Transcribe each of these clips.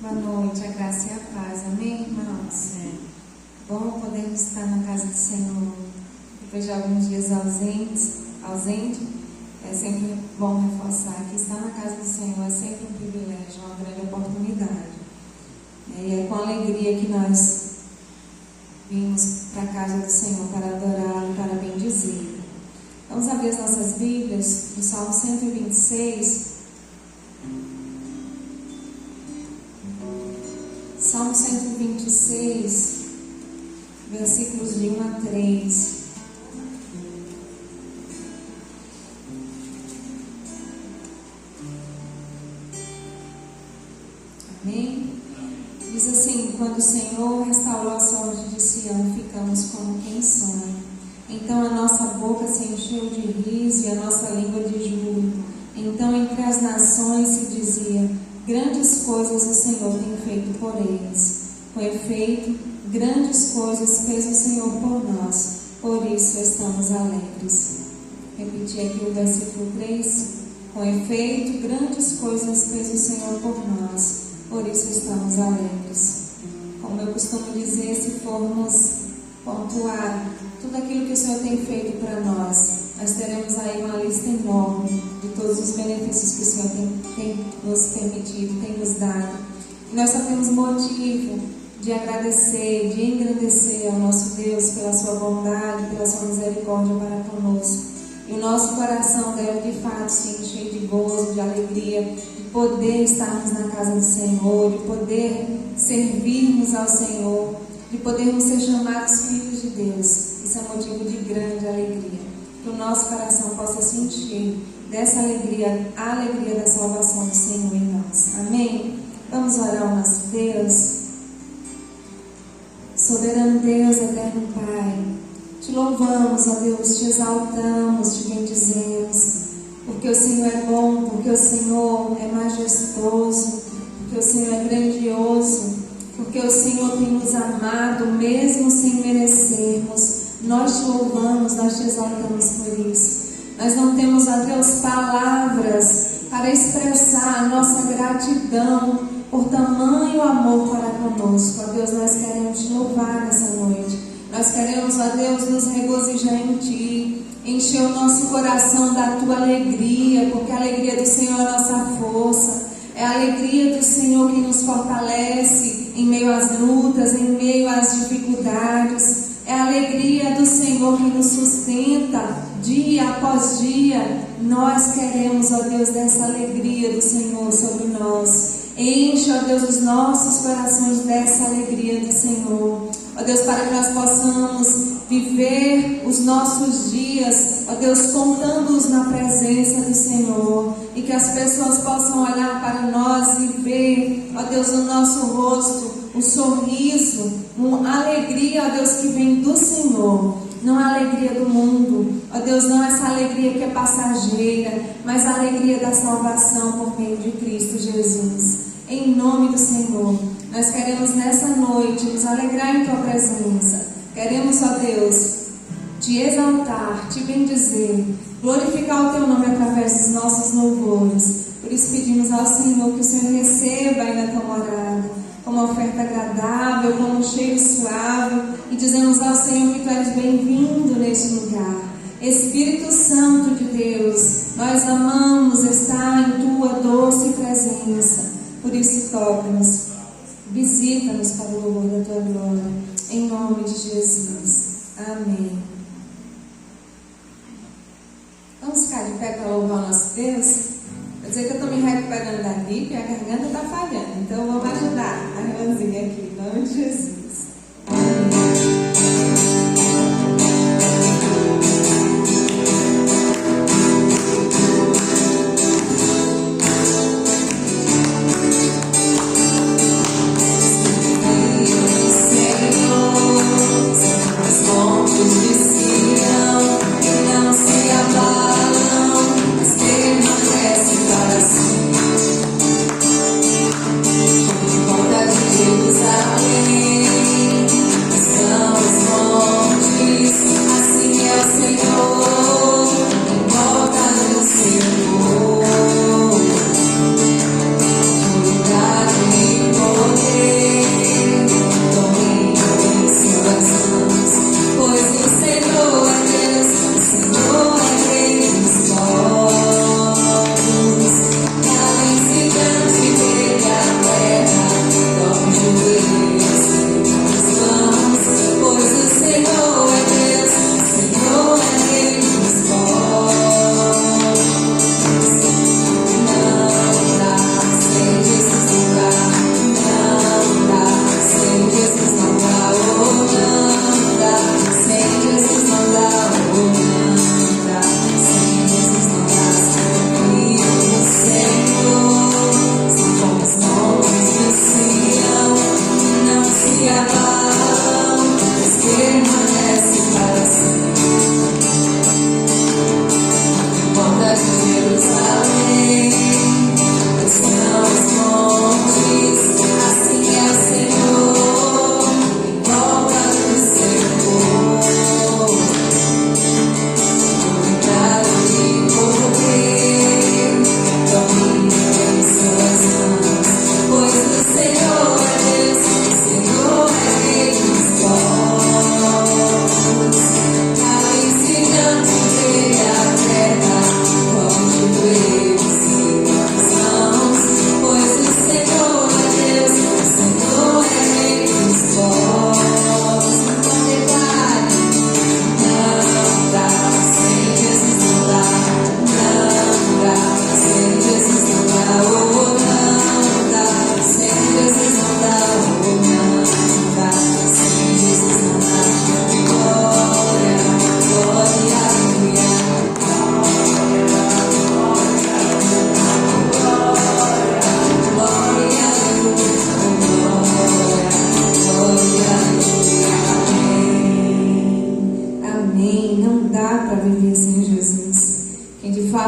Boa noite, a graça e a paz, amém, irmãos? Bom podermos estar na casa do Senhor. Depois de alguns dias ausente, é sempre bom reforçar que estar na casa do Senhor é sempre um privilégio, uma grande oportunidade. E é com alegria que nós vimos para a casa do Senhor para adorá-lo, para bendizer. Vamos abrir as nossas Bíblias no Salmo 126. Salmo 126, versículos de 1 a 3. Amém? Diz assim: quando o Senhor restaurou a sorte de Sião, ficamos como quem sonha. Então a nossa boca se encheu de riso e a nossa língua de júbilo. Então entre as nações se dizia: grandes coisas o Senhor tem feito por eles. Com efeito, grandes coisas fez o Senhor por nós, por isso estamos alegres. Repetir aqui o versículo 3. Com efeito, grandes coisas fez o Senhor por nós, por isso estamos alegres. Como eu costumo dizer, se formos pontuar tudo aquilo que o Senhor tem feito para nós teremos aí uma lista enorme de todos os benefícios que o Senhor tem nos permitido, tem nos dado. E nós só temos motivo de agradecer, de engrandecer ao nosso Deus pela sua bondade, pela sua misericórdia para conosco. E o nosso coração deve de fato se encher de gozo, de alegria, de poder estarmos na casa do Senhor, de poder servirmos ao Senhor, de podermos ser chamados filhos de Deus. Isso é motivo de grande alegria. Que o nosso coração possa se encher dessa alegria, a alegria da salvação do Senhor em nós. Amém? Vamos orar ao nosso Deus. Soberano Deus, eterno Pai, te louvamos, ó Deus, te exaltamos, te bendizemos, porque o Senhor é bom, porque o Senhor é majestoso, porque o Senhor é grandioso, porque o Senhor tem nos amado mesmo sem merecermos. Nós te louvamos, nós te exaltamos por isso. Nós não temos, ó Deus, palavras para expressar a nossa gratidão por tamanho amor para conosco. Ó Deus, nós queremos te louvar nessa noite. Nós queremos, ó Deus, nos regozijar em Ti, encher o nosso coração da Tua alegria, porque a alegria do Senhor é a nossa força. É a alegria do Senhor que nos fortalece em meio às lutas, em meio às dificuldades. É a alegria do Senhor que nos sustenta dia após dia. Nós queremos, ó Deus, dessa alegria do Senhor sobre nós. Enche, ó Deus, os nossos corações dessa alegria do Senhor. Ó Deus, para que nós possamos viver os nossos dias, ó Deus, contando-os na presença do Senhor. E que as pessoas possam olhar para nós e ver, ó Deus, no nosso rosto um sorriso, uma alegria, ó Deus, que vem do Senhor, não a alegria do mundo, ó Deus, não essa alegria que é passageira, mas a alegria da salvação por meio de Cristo Jesus. Em nome do Senhor, nós queremos nessa noite nos alegrar em Tua presença. Queremos, ó Deus, te exaltar, te bendizer, glorificar o Teu nome através dos nossos louvores. Por isso pedimos ao Senhor que o Senhor receba aí na Tua morada como uma oferta agradável, como um cheiro suave, e dizemos ao Senhor que Tu és bem-vindo neste lugar. Espírito Santo de Deus, nós amamos estar em Tua doce presença. Por isso toca-nos, visita-nos para o louvor da Tua glória, em nome de Jesus. Amém. Vamos ficar de pé para louvar o nosso Deus? Vou dizer que eu estou me recuperando da gripe e a garganta está falhando. Então vamos ajudar a irmãzinha aqui, em nome de Jesus. Jerusalém.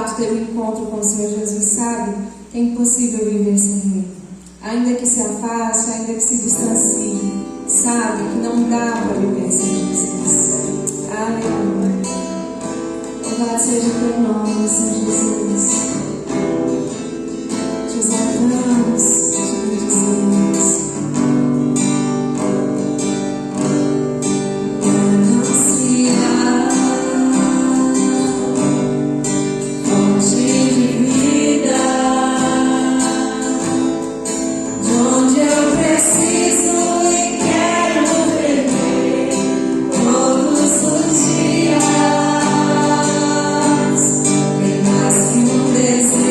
fato teve um encontro com o Senhor Jesus sabe que é impossível viver sem Ele. Ainda que se afaste, ainda que se distancie, sabe que não dá para viver sem Jesus. Aleluia. Louvado seja o teu nome, Senhor Jesus. Te exaltamos, te bendizemos. Desejo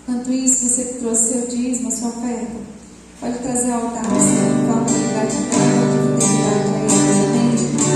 Enquanto isso, você que trouxe seu dízimo, sua oferta, pode trazer ao altar do Senhor em forma de gratidão, de fidelidade a Ele. Amém?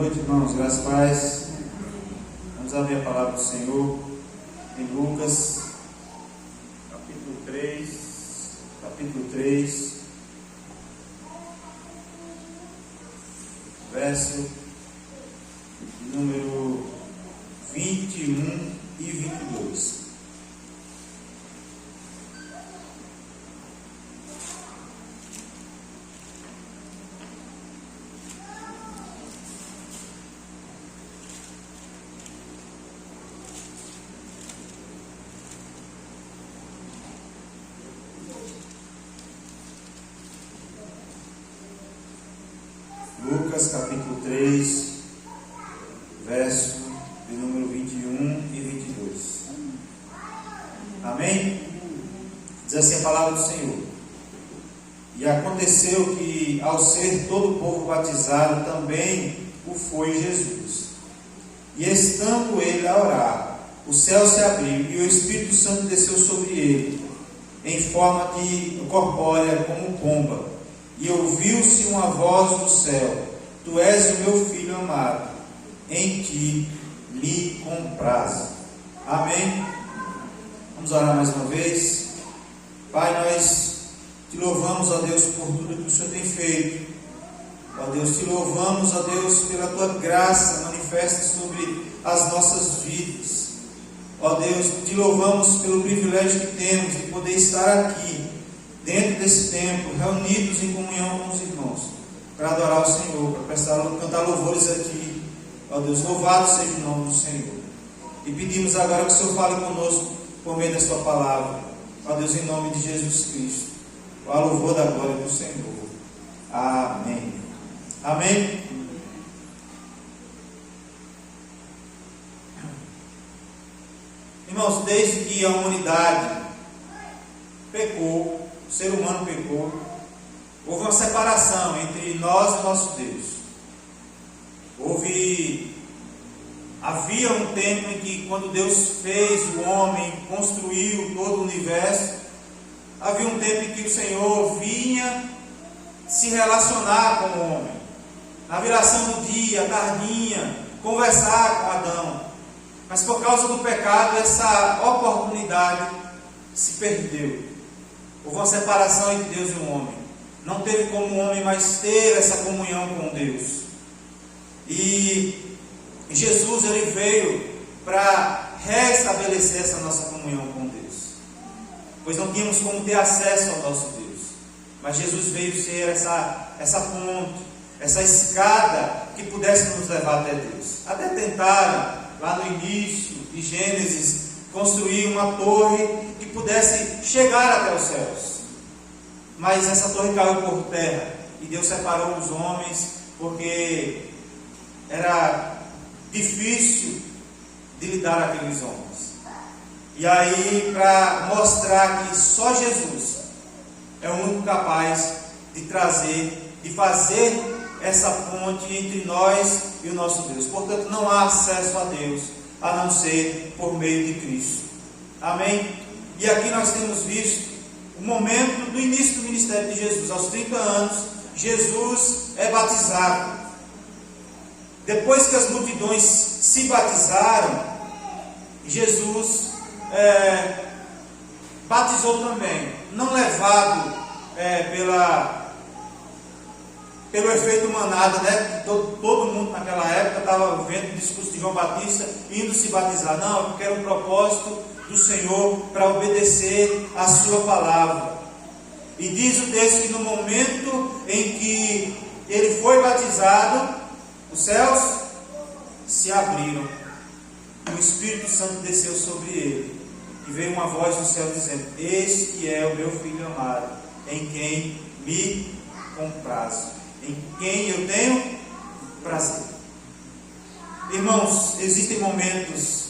noite, irmãos, graças a paz. Vamos abrir a palavra do Senhor em Lucas, capítulo 3, verso número 21 e 22. Lucas capítulo 3, verso de número 21 e 22. Amém? Diz assim a palavra do Senhor: E aconteceu que, ao ser todo o povo batizado, também o foi Jesus. E estando ele a orar, o céu se abriu e o Espírito Santo desceu sobre ele, em forma de corpórea como pomba. E ouviu-se uma voz do céu: Tu és o meu filho amado, em ti me comprazo. Amém? Vamos orar mais uma vez. Pai, nós te louvamos, ó Deus, por tudo que o Senhor tem feito. Ó Deus, te louvamos, ó Deus, pela tua graça manifesta sobre as nossas vidas. Ó Deus, te louvamos pelo privilégio que temos de poder estar aqui, dentro desse tempo, reunidos em comunhão com os irmãos, para adorar o Senhor, para cantar louvores a Ti. Ó Deus, louvado seja o nome do Senhor. E pedimos agora que o Senhor fale conosco por meio da Sua palavra. Ó Deus, em nome de Jesus Cristo, ao louvor da glória do Senhor. Amém. Amém. Irmãos, desde que a humanidade pecou, o ser humano pecou, houve uma separação entre nós e nosso Deus. Havia um tempo em que, quando Deus fez o homem, construiu todo o universo, havia um tempo em que o Senhor vinha se relacionar com o homem, na viração do dia, à tardinha, conversar com Adão. Mas por causa do pecado, essa oportunidade se perdeu. Houve uma separação entre Deus e o homem. Não teve como o homem mais ter essa comunhão com Deus. E Jesus, ele veio para restabelecer essa nossa comunhão com Deus, pois não tínhamos como ter acesso ao nosso Deus. Mas Jesus veio ser essa ponte, essa escada que pudesse nos levar até Deus. Até tentaram, lá no início de Gênesis, construir uma torre que pudesse chegar até os céus. Mas essa torre caiu por terra e Deus separou os homens, porque era difícil de lidar com aqueles homens. E aí, para mostrar que só Jesus é o único capaz de trazer, de fazer essa ponte entre nós e o nosso Deus. Portanto, não há acesso a Deus a não ser por meio de Cristo. Amém? E aqui nós temos visto o momento do início do ministério de Jesus. Aos 30 anos, Jesus é batizado. Depois que as multidões se batizaram, Jesus batizou também, não levado pelo efeito manada, né? Todo mundo naquela época estava vendo o discurso de João Batista, indo se batizar. Não, porque era um propósito do Senhor para obedecer a sua palavra. E diz o texto que no momento em que ele foi batizado, os céus se abriram, o Espírito Santo desceu sobre ele, e veio uma voz do céu dizendo: Este é o meu Filho amado, em quem me comprazo, em quem eu tenho prazer. Irmãos, existem momentos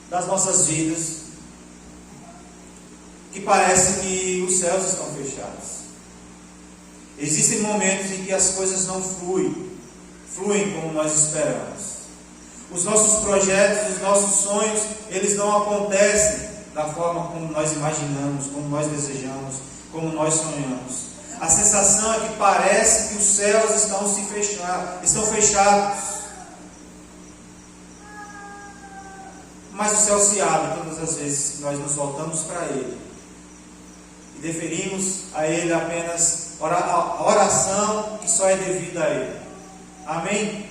das nossas vidas que parece que os céus estão fechados. Existem momentos em que as coisas não fluem como nós esperamos. Os nossos projetos, os nossos sonhos, eles não acontecem da forma como nós imaginamos, como nós desejamos, como nós sonhamos. A sensação é que parece que os céus estão fechados. Mas o céu se abre todas as vezes que nós nos voltamos para Ele e deferimos a Ele apenas a oração que só é devida a Ele. Amém?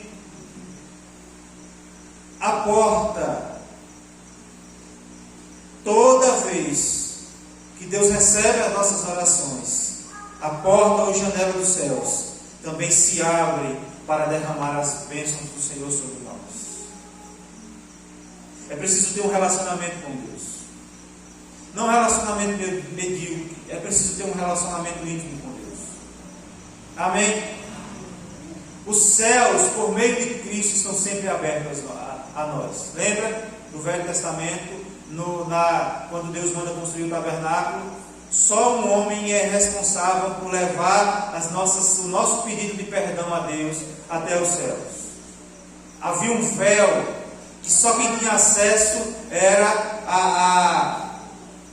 A porta, toda vez que Deus recebe as nossas orações, a porta ou janela dos céus também se abre para derramar as bênçãos do Senhor sobre nós. É preciso ter um relacionamento com Deus. Não um relacionamento medíocre. É preciso ter um relacionamento íntimo com Deus. Amém? Os céus, por meio de Cristo, estão sempre abertos a nós. Lembra do Velho Testamento, quando Deus manda construir o tabernáculo? Só um homem é responsável por levar o nosso pedido de perdão a Deus até os céus. Havia um véu que só quem tinha acesso era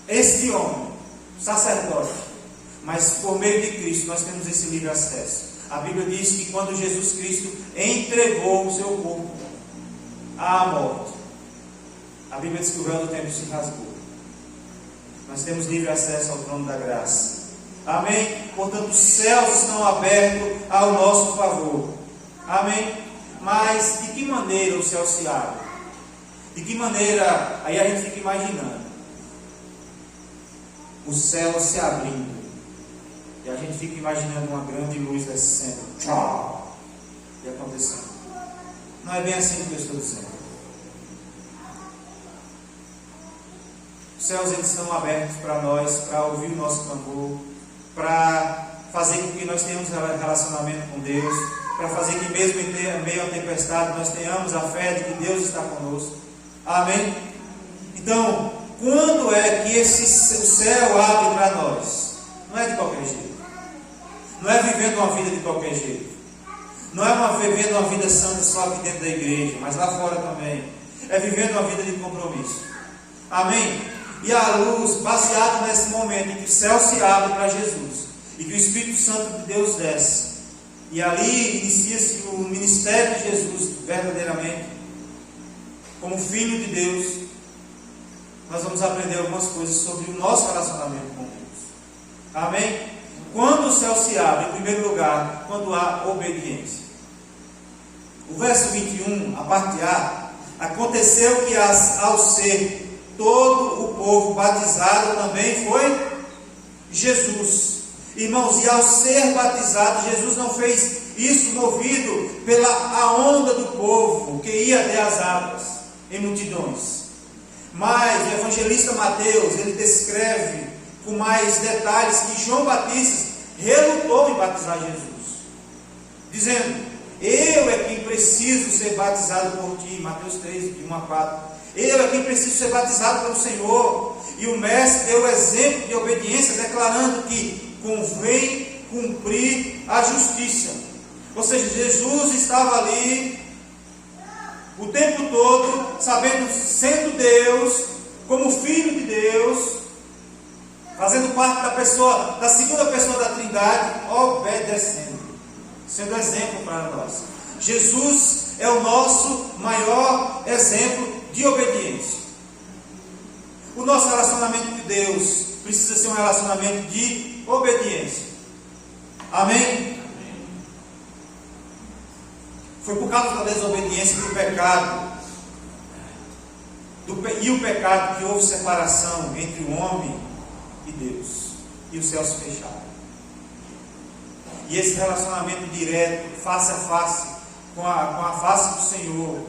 este homem, o sacerdote. Mas por meio de Cristo nós temos esse livre acesso. A Bíblia diz que quando Jesus Cristo entregou o seu corpo à morte, a Bíblia diz que o véu do templo se rasgou. Nós temos livre acesso ao trono da graça. Amém? Portanto, os céus estão abertos ao nosso favor. Amém? Mas de que maneira o céu se abre? De que maneira? Aí a gente fica imaginando o céu se abrindo, e a gente fica imaginando uma grande luz descendo, tchau, e acontecendo. Não é bem assim que eu estou dizendo. Os céus eles estão abertos para nós, para ouvir o nosso clamor, para fazer com que nós tenhamos relacionamento com Deus, para fazer que mesmo em meio à tempestade nós tenhamos a fé de que Deus está conosco. Amém? Então, quando é que o céu abre para nós? Não é de qualquer jeito. Não é vivendo uma vida de qualquer jeito. Não é vivendo uma vida santa só aqui dentro da igreja, mas lá fora também. É vivendo uma vida de compromisso. Amém? E a luz, baseado nesse momento em que o céu se abre para Jesus e que o Espírito Santo de Deus desce, e ali inicia-se o ministério de Jesus verdadeiramente, como Filho de Deus, nós vamos aprender algumas coisas sobre o nosso relacionamento com Deus. Amém? Quando o céu se abre, em primeiro lugar, quando há obediência. O verso 21, a parte A, aconteceu que ao ser todo o povo batizado também foi Jesus. Irmãos, e ao ser batizado, Jesus não fez isso movido pela onda do povo que ia até as águas em multidões. Mas o evangelista Mateus, ele descreve com mais detalhes que João Batista relutou em batizar Jesus, dizendo: eu é quem preciso ser batizado por ti. Mateus 3, de 1 a 4. Eu é quem preciso ser batizado pelo Senhor. E o mestre deu o exemplo de obediência, declarando que convém cumprir a justiça. Ou seja, Jesus estava ali o tempo todo, sabendo, sendo Deus, como Filho de Deus, fazendo parte da segunda pessoa da Trindade, obedecendo, sendo exemplo para nós. Jesus é o nosso maior exemplo de obediência. O nosso relacionamento com Deus precisa ser um relacionamento de obediência. Amém? Foi por causa da desobediência do pecado, e o pecado, que houve separação entre o homem e Deus, e os céus se fecharam. E esse relacionamento direto, face a face, com a face do Senhor,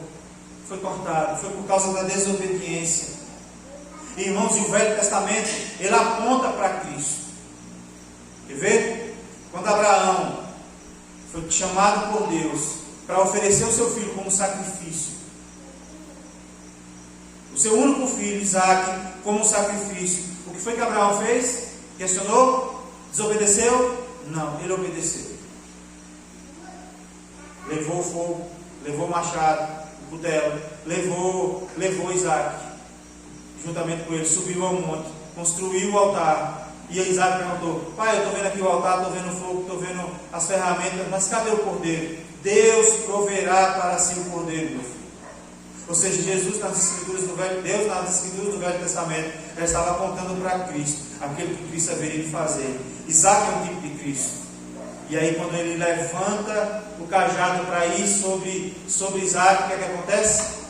foi cortado. Foi por causa da desobediência. E, irmãos, e o Velho Testamento, ele aponta para Cristo. Quer ver? Quando Abraão foi chamado por Deus para oferecer o seu filho como sacrifício, o seu único filho, Isaac, como sacrifício, o que foi que Abraão fez? Questionou? Desobedeceu? Não, ele obedeceu. Levou o fogo, levou o machado, o cutelo, levou Isaac juntamente com ele, subiu ao monte, construiu o altar E Isaac perguntou: pai, eu estou vendo aqui o altar, estou vendo o fogo, estou vendo as ferramentas, mas cadê o cordeiro? Deus proverá para si o cordeiro, meu filho. Ou seja, Jesus nas Escrituras do Velho, Deus nas Escrituras do Velho Testamento já estava apontando para Cristo, aquilo que Cristo haveria de fazer. Isaac é um tipo de Cristo. E aí quando ele levanta o cajado para ir sobre Isaac, o que é que acontece?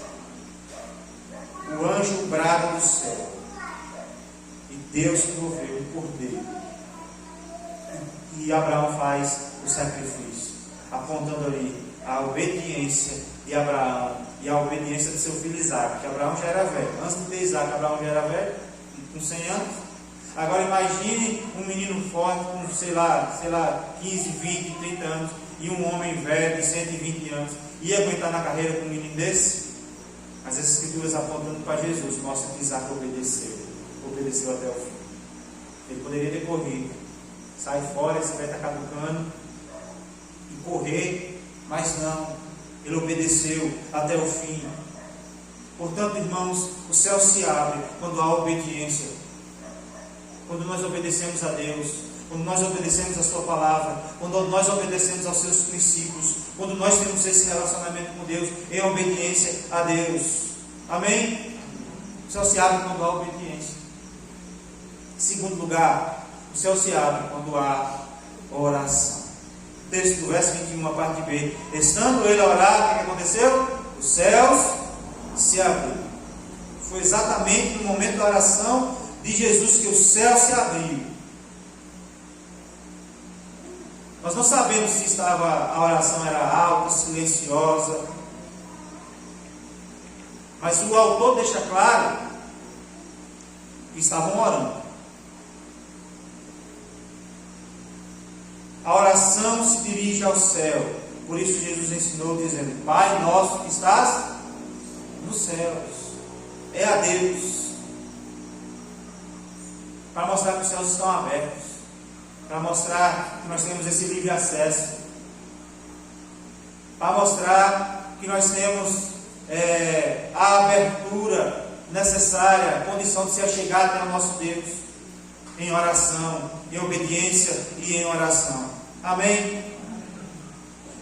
O anjo brada do céu. E Deus proveu o cordeiro. E Abraão faz o sacrifício, apontando ali a obediência de Abraão e a obediência de seu filho Isaac, que Abraão já era velho. Antes de ter Isaac, Abraão já era velho, com 100 anos. Agora imagine um menino forte com, sei lá, 15, 20, 30 anos, e um homem velho de 120 anos. Ia aguentar na carreira com um menino desse? Mas as Escrituras apontando para Jesus mostram que Isaac obedeceu até o fim. Ele poderia ter corrido, sai fora, esse vai estar caducando, e correr, mas não, ele obedeceu até o fim. Portanto, irmãos, o céu se abre quando há obediência. Quando nós obedecemos a Deus, quando nós obedecemos a sua palavra, quando nós obedecemos aos seus princípios, quando nós temos esse relacionamento com Deus em obediência a Deus. Amém? O céu se abre quando há obediência. Segundo lugar, o céu se abre quando há oração. O texto do verso 21, a parte B. Estando ele a orar, o que aconteceu? Os céus se abriram. Foi exatamente no momento da oração de Jesus que o céu se abriu. Nós não sabemos se a oração era alta, silenciosa, mas o autor deixa claro que estavam orando. A oração se dirige ao céu. Por isso Jesus ensinou dizendo: Pai nosso que estás nos céus. É a Deus. Para mostrar que os céus estão abertos, para mostrar que nós temos esse livre acesso, para mostrar que nós temos a abertura necessária, a condição de se achegar até o nosso Deus, em oração, em obediência e em oração. Amém?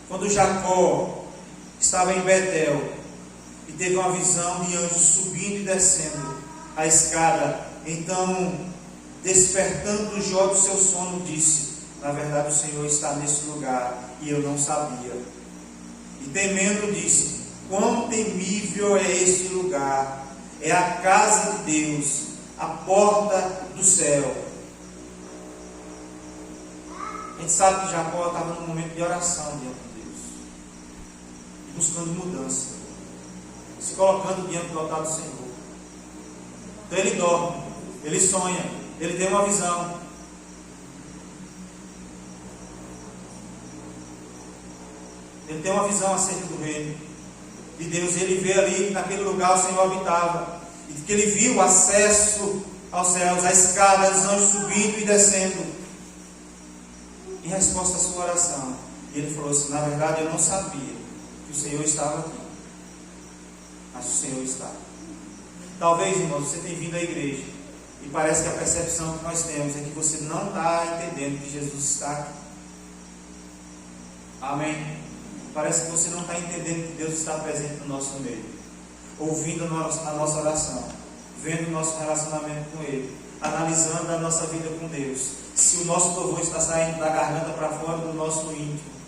Quando Jacó estava em Betel e teve uma visão de anjos subindo e descendo a escada, então, despertando Jó do seu sono, disse: na verdade o Senhor está nesse lugar e eu não sabia. E temendo disse: quão temível é este lugar! É a casa de Deus, a porta do céu. A gente sabe que Jacó estava num momento de oração diante de Deus, buscando mudança, se colocando diante do altar do Senhor. Então ele dorme, ele sonha, ele tem uma visão. Ele tem uma visão acerca do reino de Deus. Ele vê ali que naquele lugar o Senhor habitava, e que ele viu o acesso aos céus, a escada, os anjos subindo e descendo, em resposta à sua oração. E ele falou assim: na verdade eu não sabia que o Senhor estava aqui, mas o Senhor está. Talvez, irmãos, você tenha vindo à igreja e parece que a percepção que nós temos é que você não está entendendo que Jesus está aqui. Amém? Parece que você não está entendendo que Deus está presente no nosso meio, ouvindo a nossa oração, vendo o nosso relacionamento com Ele, analisando a nossa vida com Deus. Se o nosso louvor está saindo da garganta para fora do nosso íntimo,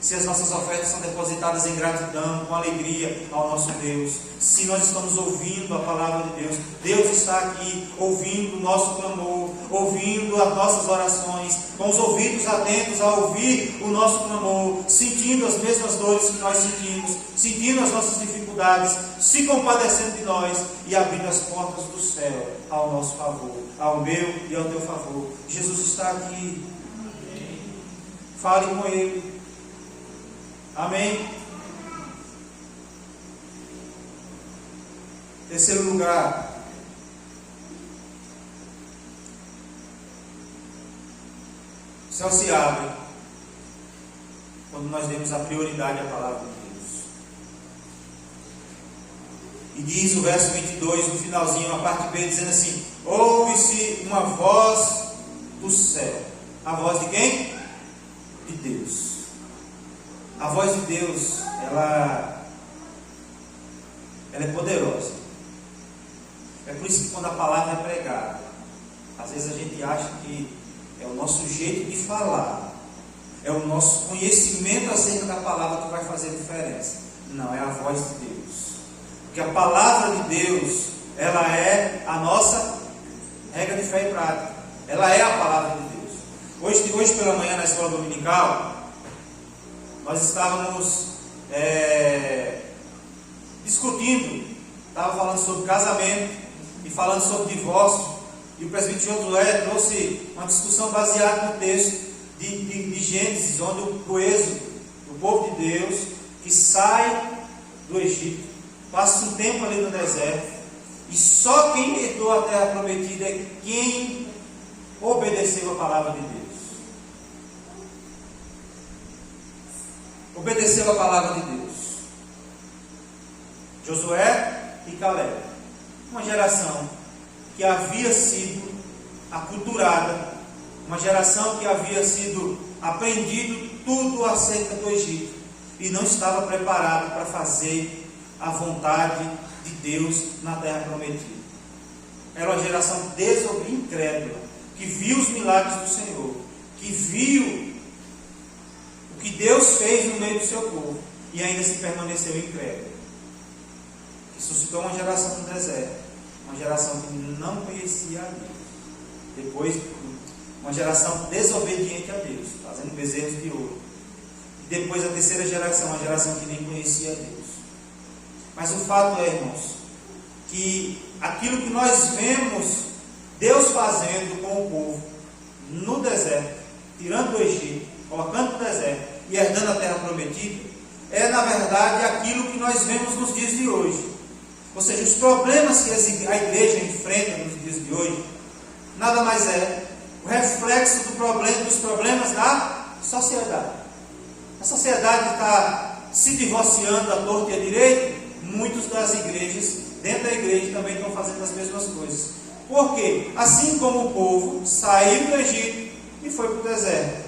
se as nossas ofertas são depositadas em gratidão, com alegria ao nosso Deus, se nós estamos ouvindo a palavra de Deus, Deus está aqui ouvindo o nosso clamor, ouvindo as nossas orações, com os ouvidos atentos a ouvir o nosso clamor, sentindo as mesmas dores que nós sentimos, sentindo as nossas dificuldades, se compadecendo de nós e abrindo as portas do céu ao nosso favor, ao meu e ao teu favor. Jesus está aqui. Fale com Ele. Amém? Terceiro lugar, o céu se abre quando nós demos a prioridade à palavra de Deus. E diz o verso 22, no finalzinho, a parte B, dizendo assim: ouve-se uma voz do céu. A voz de quem? De Deus. A voz de Deus, ela é poderosa. É por isso que quando a palavra é pregada, às vezes a gente acha que é o nosso jeito de falar, é o nosso conhecimento acerca da palavra que vai fazer diferença. Não, é a voz de Deus. Porque a palavra de Deus, ela é a nossa regra de fé e prática. Ela é a palavra de Deus. Hoje pela manhã, na escola dominical, nós estávamos discutindo, estava falando sobre casamento e falando sobre divórcio, e o presbítero Josué trouxe uma discussão baseada no texto de Gênesis, onde o êxodo, o povo de Deus, que sai do Egito, passa um tempo ali no deserto, e só quem herdou a terra prometida é quem obedeceu a palavra de Deus. Obedeceu a palavra de Deus. Josué e Caleb. Uma geração que havia sido aculturada, uma geração que havia sido aprendido tudo acerca do Egito e não estava preparado para fazer a vontade de Deus na terra prometida. Era uma geração incrédula, que viu os milagres do Senhor, que viu o que Deus fez no meio do seu povo e ainda se permaneceu incrédulo. Que suscitou uma geração no deserto, uma geração que não conhecia a Deus. Depois, uma geração desobediente a Deus, fazendo bezerros de ouro. E depois a terceira geração, uma geração que nem conhecia a Deus. Mas o fato é, irmãos, que aquilo que nós vemos Deus fazendo com o povo no deserto, tirando do Egito, colocando no deserto e herdando a terra prometida, é na verdade aquilo que nós vemos nos dias de hoje. Ou seja, os problemas que a igreja enfrenta nos dias de hoje, nada mais é o reflexo dos problemas da sociedade. A sociedade está se divorciando à torta e à direita. Muitas das igrejas, dentro da igreja, também estão fazendo as mesmas coisas. Por quê? Assim como o povo saiu do Egito e foi para o deserto,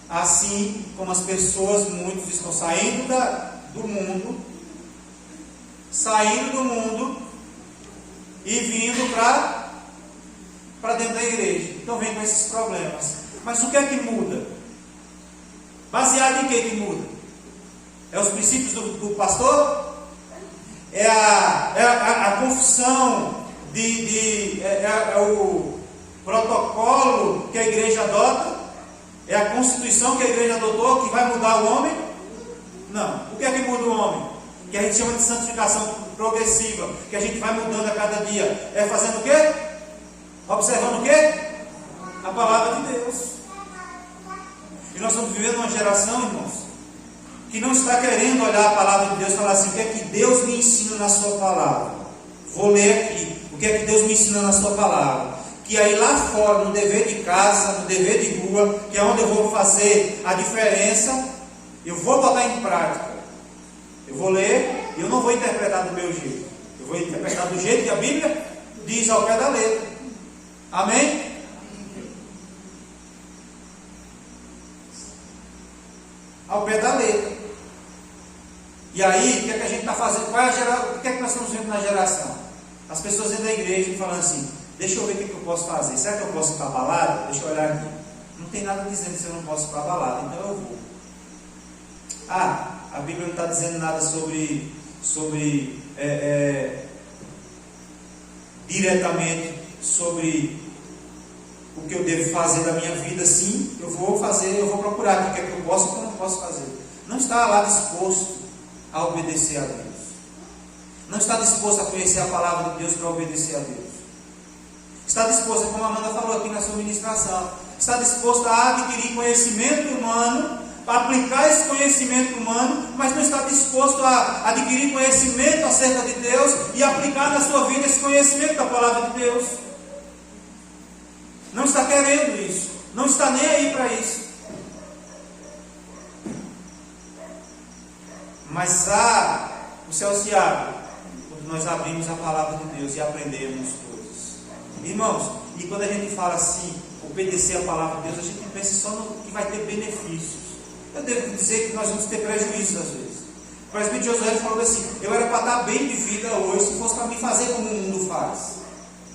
assim como as pessoas, muitos estão saindo do mundo e vindo para dentro da igreja. Então vem com esses problemas. Mas o que é que muda? Baseado em que muda? É os princípios do pastor? É a confissão é o protocolo que a igreja adota? É a constituição que a igreja adotou que vai mudar o homem? Não. O que é que muda o homem? Que a gente chama de santificação progressiva, que a gente vai mudando a cada dia. É fazendo o quê? Observando o quê? A palavra de Deus. E nós estamos vivendo uma geração, irmãos, que não está querendo olhar a palavra de Deus e falar assim: o que é que Deus me ensina na sua palavra? Vou ler aqui. O que é que Deus me ensina na sua palavra? Que aí lá fora, no dever de casa, no dever de rua, que é onde eu vou fazer a diferença, eu vou botar em prática. Eu vou ler e eu não vou interpretar do meu jeito. Eu vou interpretar do jeito que a Bíblia diz, ao pé da letra. Amém? Ao pé da letra. E aí, o que é que a gente está fazendo? O que é que nós estamos vendo na geração? As pessoas dentro da igreja falando assim: deixa eu ver o que eu posso fazer. Será que eu posso ir para a balada? Deixa eu olhar aqui. Não tem nada dizendo se eu não posso ir para a balada, então eu vou. A Bíblia não está dizendo nada sobre diretamente sobre o que eu devo fazer da minha vida. Sim, eu vou fazer, eu vou procurar o que é que eu posso e o que eu não posso fazer. Não está lá disposto a obedecer a Deus. Não está disposto a conhecer a palavra de Deus para obedecer a Deus. Está disposto, como a Amanda falou aqui na sua ministração, está disposto a adquirir conhecimento humano, para aplicar esse conhecimento humano, mas não está disposto a adquirir conhecimento acerca de Deus e aplicar na sua vida esse conhecimento da palavra de Deus. Não está querendo isso, não está nem aí para isso. Mas o céu se abre quando nós abrimos a palavra de Deus e aprendemos coisas. Irmãos, e quando a gente fala assim, obedecer a palavra de Deus, a gente pensa só no que vai ter benefícios. Eu devo dizer que nós vamos ter prejuízos às vezes. O presbítero Josué falou assim: eu era para estar bem de vida hoje, se fosse para me fazer como o mundo faz.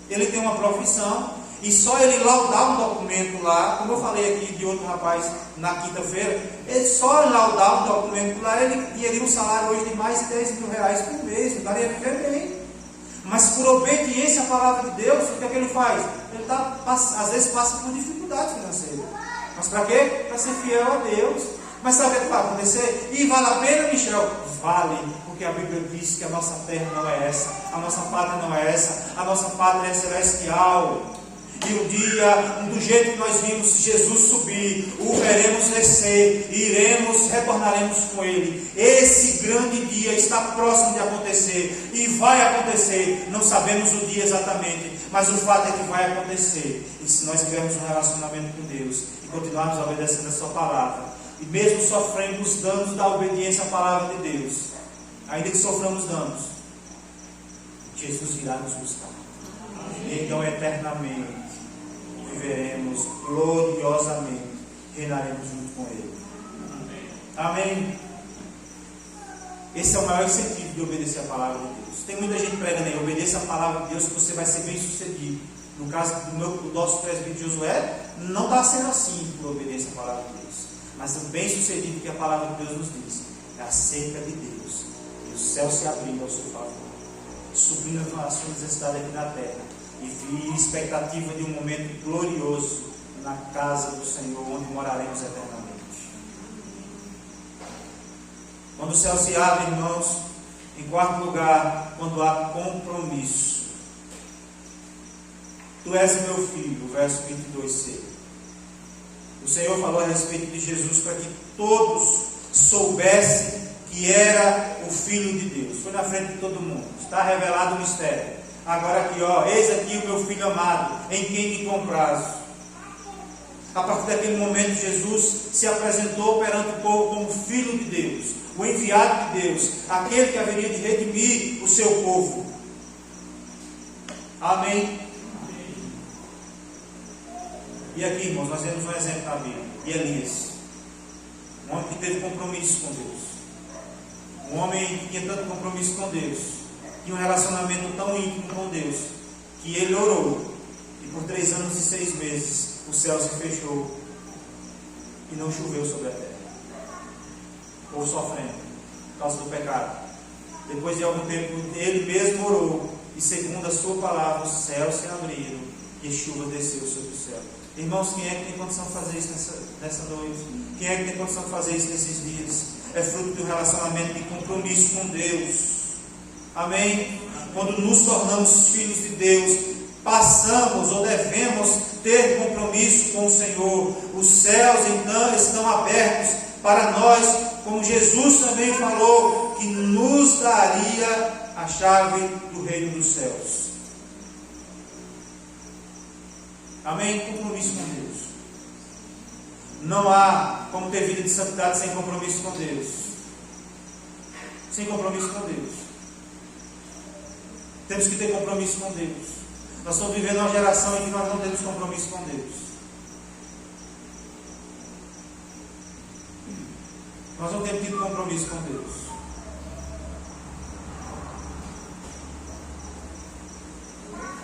Ele tem uma profissão, e só ele laudar um documento lá, como eu falei aqui de outro rapaz na quinta-feira, ele só laudar um documento lá, ele teria um salário hoje de mais de 10 mil reais por mês, ele daria viver bem. Mas por obediência à palavra de Deus, o que é que ele faz? Ele às vezes passa por dificuldades financeiras. Mas para quê? Para ser fiel a Deus. Mas sabe o que vai acontecer? E vale a pena, Michel? Vale, porque a Bíblia diz que a nossa terra não é essa, a nossa pátria não é essa, a nossa pátria é celestial. E um dia, do jeito que nós vimos Jesus subir, o veremos descer, retornaremos com Ele. Esse grande dia está próximo de acontecer, e vai acontecer, não sabemos o dia exatamente, mas o fato é que vai acontecer. E se nós tivermos um relacionamento com Deus, e continuarmos obedecendo a sua palavra, e mesmo sofrendo os danos da obediência à palavra de Deus, ainda que soframos danos, Jesus virá nos buscar. E então eternamente viveremos gloriosamente, reinaremos junto com Ele. Amém? Esse é o maior incentivo de obedecer a palavra de Deus. Tem muita gente pregando aí: obedeça a palavra de Deus que você vai ser bem sucedido. No caso do nosso presbítero Josué, não está sendo assim por obediência à palavra de Deus. Mas o bem sucedido que a palavra de Deus nos diz é acerca de Deus, e o céu se abrindo ao seu favor, suprindo as suas necessidades aqui na terra, e expectativa de um momento glorioso na casa do Senhor, onde moraremos eternamente. Quando o céu se abre, irmãos, em quarto lugar, quando há compromisso. Tu és o meu filho, o verso 22c. O Senhor falou a respeito de Jesus para que todos soubessem que era o Filho de Deus. Foi na frente de todo mundo. Está revelado o mistério. Agora aqui, eis aqui o meu filho amado, em quem me comprazo. A partir daquele momento, Jesus se apresentou perante o povo como Filho de Deus, o enviado de Deus, aquele que haveria de redimir o seu povo. Amém? E aqui, irmãos, nós vemos um exemplo na Bíblia, de Elias, um homem que teve compromisso com Deus, um homem que tinha tanto compromisso com Deus, tinha um relacionamento tão íntimo com Deus, que ele orou, e por 3 anos e 6 meses o céu se fechou e não choveu sobre a terra, ou sofrendo por causa do pecado. Depois de algum tempo ele mesmo orou, e segundo a sua palavra os céus se abriram e chuva desceu sobre o céu. Irmãos, quem é que tem condição de fazer isso nessa noite? Quem é que tem condição de fazer isso nesses dias? É fruto de um relacionamento de compromisso com Deus. Amém? Quando nos tornamos filhos de Deus, passamos ou devemos ter compromisso com o Senhor. Os céus então estão abertos para nós, como Jesus também falou, que nos daria a chave do reino dos céus. Amém? Compromisso com Deus. Não há como ter vida de santidade sem compromisso com Deus. Sem compromisso com Deus. Temos que ter compromisso com Deus. Nós estamos vivendo uma geração em que nós não temos compromisso com Deus. Nós não temos tido compromisso com Deus.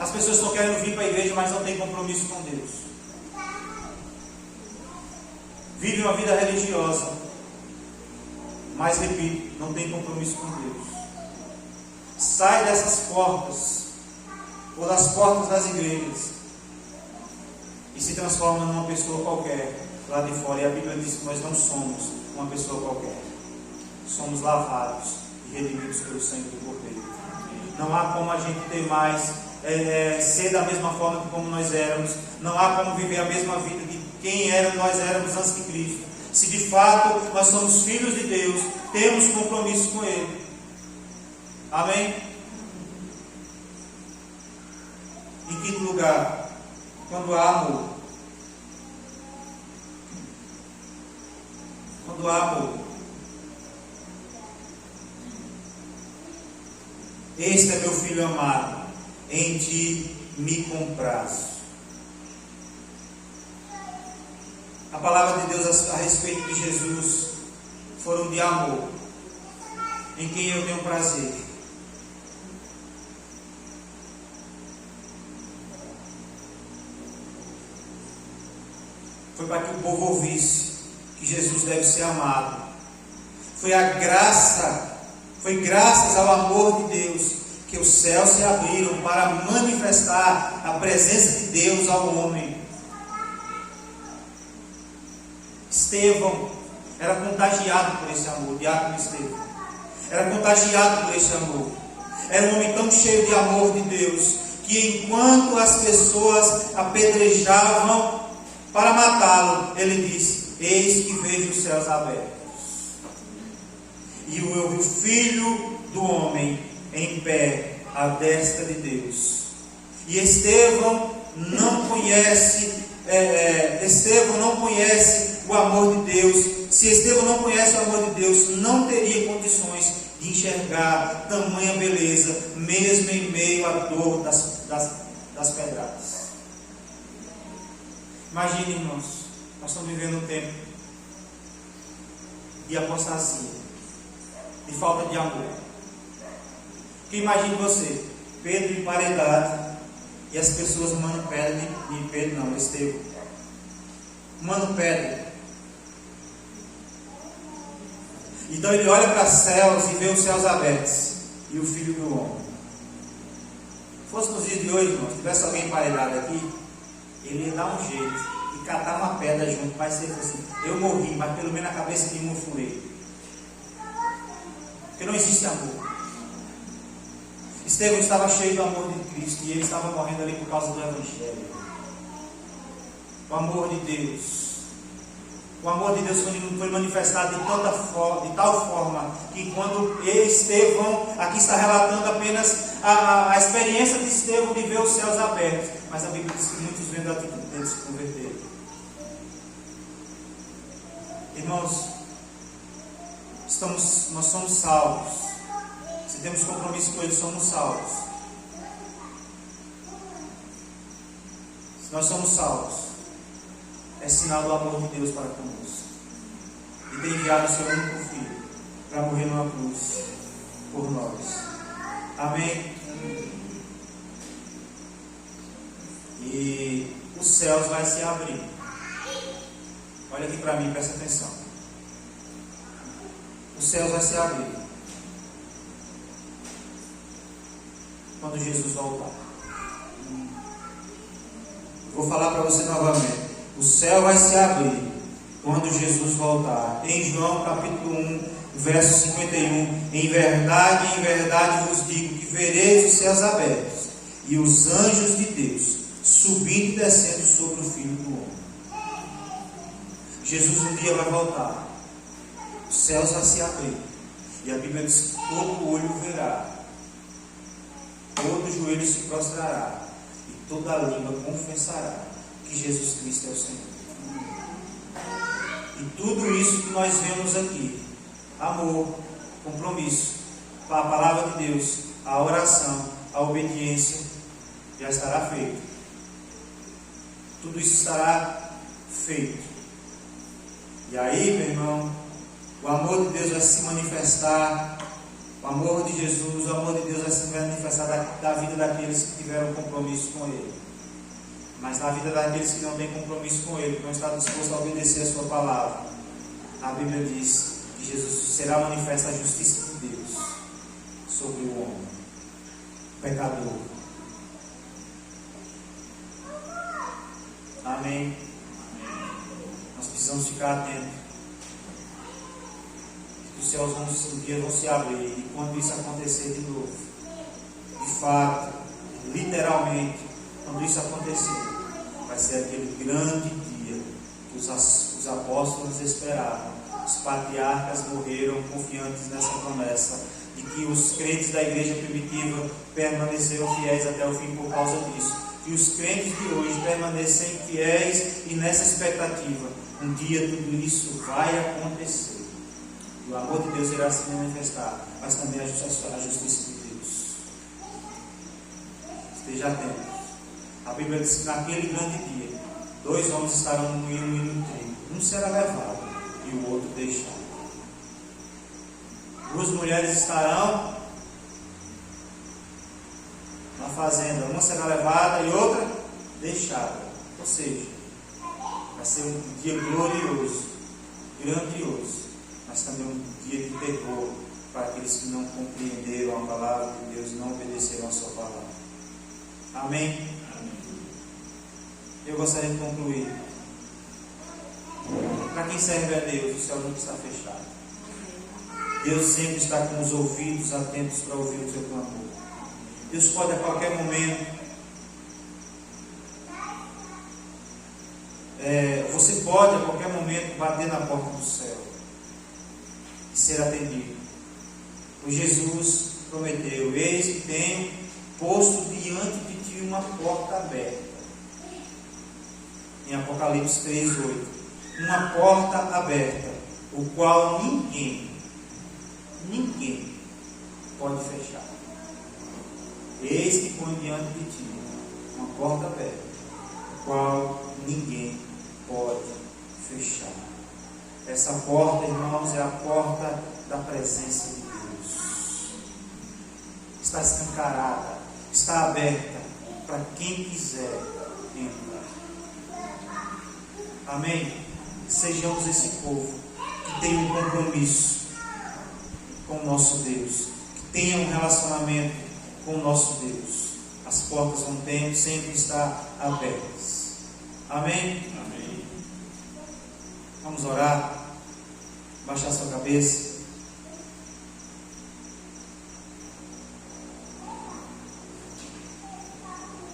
As pessoas estão querendo vir para a igreja, mas não têm compromisso com Deus. Vivem uma vida religiosa, mas repito, não tem compromisso com Deus. Sai dessas portas, ou das portas das igrejas, e se transforma numa pessoa qualquer lá de fora. E a Bíblia diz que nós não somos uma pessoa qualquer. Somos lavados e redimidos pelo sangue do Cordeiro. Não há como a gente ter mais, ser da mesma forma que como nós éramos. Não há como viver a mesma vida de quem nós éramos antes de Cristo. Se de fato nós somos filhos de Deus, temos compromisso com Ele. Amém? Em quinto lugar, quando há amor. Quando há amor. Este é meu filho amado, em ti me comprazo. A palavra de Deus a respeito de Jesus foram de amor, em quem eu tenho prazer. Foi para que o povo ouvisse que Jesus deve ser amado. Foi graças ao amor de Deus que os céus se abriram para manifestar a presença de Deus ao homem. Estevão era contagiado por esse amor, diácono Estevão. Era contagiado por esse amor. Era um homem tão cheio de amor de Deus, que enquanto as pessoas apedrejavam para matá-lo, ele disse: eis que vejo os céus abertos, e o Filho do Homem em pé à destra de Deus. E Estevão não conhece o amor de Deus. Se Estevão não conhece o amor de Deus, não teria condições de enxergar tamanha beleza, mesmo em meio à dor das pedradas. Imagine, irmãos, nós estamos vivendo um tempo de apostasia, de falta de amor. Porque imagine você, Pedro emparedado, e as pessoas mandam pedra de Pedro, não, Estevão. Mandam pedra. Então ele olha para os céus e vê os céus abertos, e o Filho do Homem. Se fosse nos dias de hoje, irmãos, se tivesse alguém emparedado aqui, ele ia dar um jeito e catar uma pedra junto, mas ser assim: eu morri, mas pelo menos a cabeça de mim não furei. Porque não existe amor. Estevão estava cheio do amor de Cristo, e ele estava morrendo ali por causa do Evangelho. O amor de Deus. O amor de Deus foi manifestado de tal forma que quando Estevão, aqui está relatando apenas a experiência de Estevão de ver os céus abertos, mas a Bíblia diz que muitos vendo a atitude dele se converteram. Irmãos, nós somos salvos. Se temos compromisso com Ele, somos salvos. Se nós somos salvos, é sinal do amor de Deus para conosco. E tem enviado o seu único Filho para morrer numa cruz por nós. Amém? E os céus vai se abrir. Olha aqui para mim, presta atenção. Os céus vai se abrir quando Jesus voltar. Vou falar para você novamente. O céu vai se abrir quando Jesus voltar. Em João capítulo 1, verso 51. Em verdade vos digo que vereis os céus abertos e os anjos de Deus subindo e descendo sobre o Filho do Homem. Jesus um dia vai voltar. Os céus vão se abrir. E a Bíblia diz que todo olho verá, todo joelho se prostrará e toda língua confessará que Jesus Cristo é o Senhor. E tudo isso que nós vemos aqui, amor, compromisso, a palavra de Deus, a oração, a obediência, já estará feito. Tudo isso estará feito. E aí, meu irmão, o amor de Deus vai se manifestar. O amor de Jesus, o amor de Deus vai se manifestar da vida daqueles que tiveram compromisso com Ele. Mas na vida daqueles que não têm compromisso com Ele, que não estão dispostos a obedecer a sua palavra, a Bíblia diz que Jesus será manifesta a justiça de Deus sobre o homem, o pecador. Amém? Nós precisamos ficar atentos. Os céus um dia vão se abrir, e quando isso acontecer de novo, de fato, literalmente, quando isso acontecer, vai ser aquele grande dia que os apóstolos esperavam. Os patriarcas morreram confiantes nessa promessa, de que os crentes da igreja primitiva permaneceram fiéis até o fim por causa disso. E os crentes de hoje permanecem fiéis e nessa expectativa. Um dia tudo isso vai acontecer. O amor de Deus irá se manifestar, mas também a justiça de Deus. Esteja atento. A Bíblia diz que naquele grande dia, 2 homens estarão no moinho e no trigo. Um será levado e o outro deixado. 2 mulheres estarão na fazenda. Uma será levada e outra deixada. Ou seja, vai ser um dia glorioso, grandioso, mas também um dia de terror para aqueles que não compreenderam a palavra de Deus e não obedeceram a sua palavra. Amém? Eu gostaria de concluir. Para quem serve a Deus, o céu nunca está fechado. Deus sempre está com os ouvidos atentos para ouvir o seu clamor. Deus pode a qualquer momento. Você pode a qualquer momento bater na porta do céu e ser atendido. Pois Jesus prometeu: eis que tenho posto diante de ti uma porta aberta. Em Apocalipse 3:8. Uma porta aberta, o qual ninguém pode fechar. Eis que põe diante de ti uma porta aberta, o qual ninguém pode fechar. Essa porta, irmãos, é a porta da presença de Deus. Está escancarada, está aberta para quem quiser entrar. Amém? Sejamos esse povo que tem um compromisso com o nosso Deus, que tenha um relacionamento com o nosso Deus. As portas vão sempre estar abertas. Amém? Amém. Vamos orar. Baixar sua cabeça.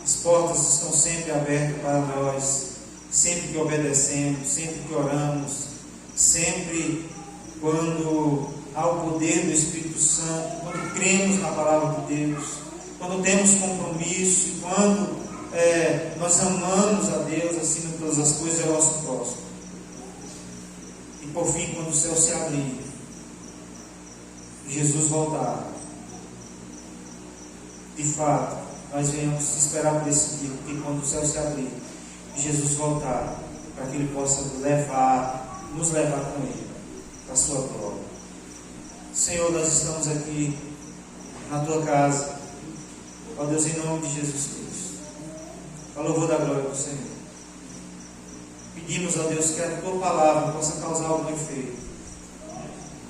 As portas estão sempre abertas para nós. Sempre que obedecemos, sempre que oramos, sempre quando há o poder do Espírito Santo, quando cremos na palavra de Deus, quando temos compromisso e quando nós amamos a Deus acima de todas as coisas e ao nosso próximo. E por fim, quando o céu se abrir, Jesus voltar, de fato, nós venhamos esperar por esse dia, porque quando o céu se abrir, Jesus voltar, para que Ele possa nos levar com Ele, para a sua glória. Senhor, nós estamos aqui na Tua casa, ó Deus, em nome de Jesus Cristo, para louvor da glória do Senhor. Pedimos, ó Deus, que a Tua palavra possa causar algum efeito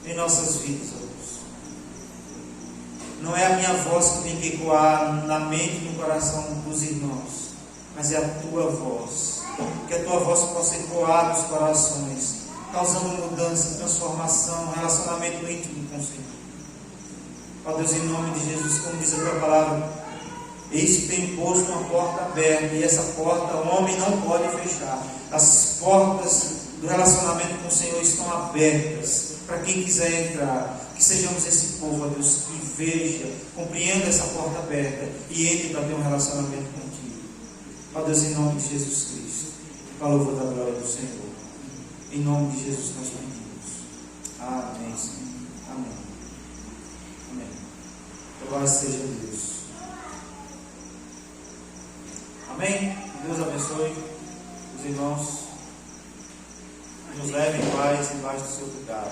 em nossas vidas, ó Deus. Não é a minha voz que tem que ecoar na mente e no coração dos irmãos, mas é a Tua voz. Que a Tua voz possa ecoar nos corações, causando mudança, transformação, relacionamento íntimo com o Senhor. Ó Deus, em nome de Jesus, como diz a Tua palavra, eis que tem posto uma porta aberta, e essa porta o homem não pode fechar. As portas do relacionamento com o Senhor estão abertas para quem quiser entrar. Que sejamos esse povo, ó Deus, que veja, compreenda essa porta aberta e entre para ter um relacionamento contigo. Ó Deus, em nome de Jesus Cristo, para o louvor da glória do Senhor. Em nome de Jesus nós pedimos. Amém, Senhor. Amém. Amém. Louvado seja Deus. Amém? Deus abençoe os irmãos. Nos leve em paz embaixo do seu cuidado.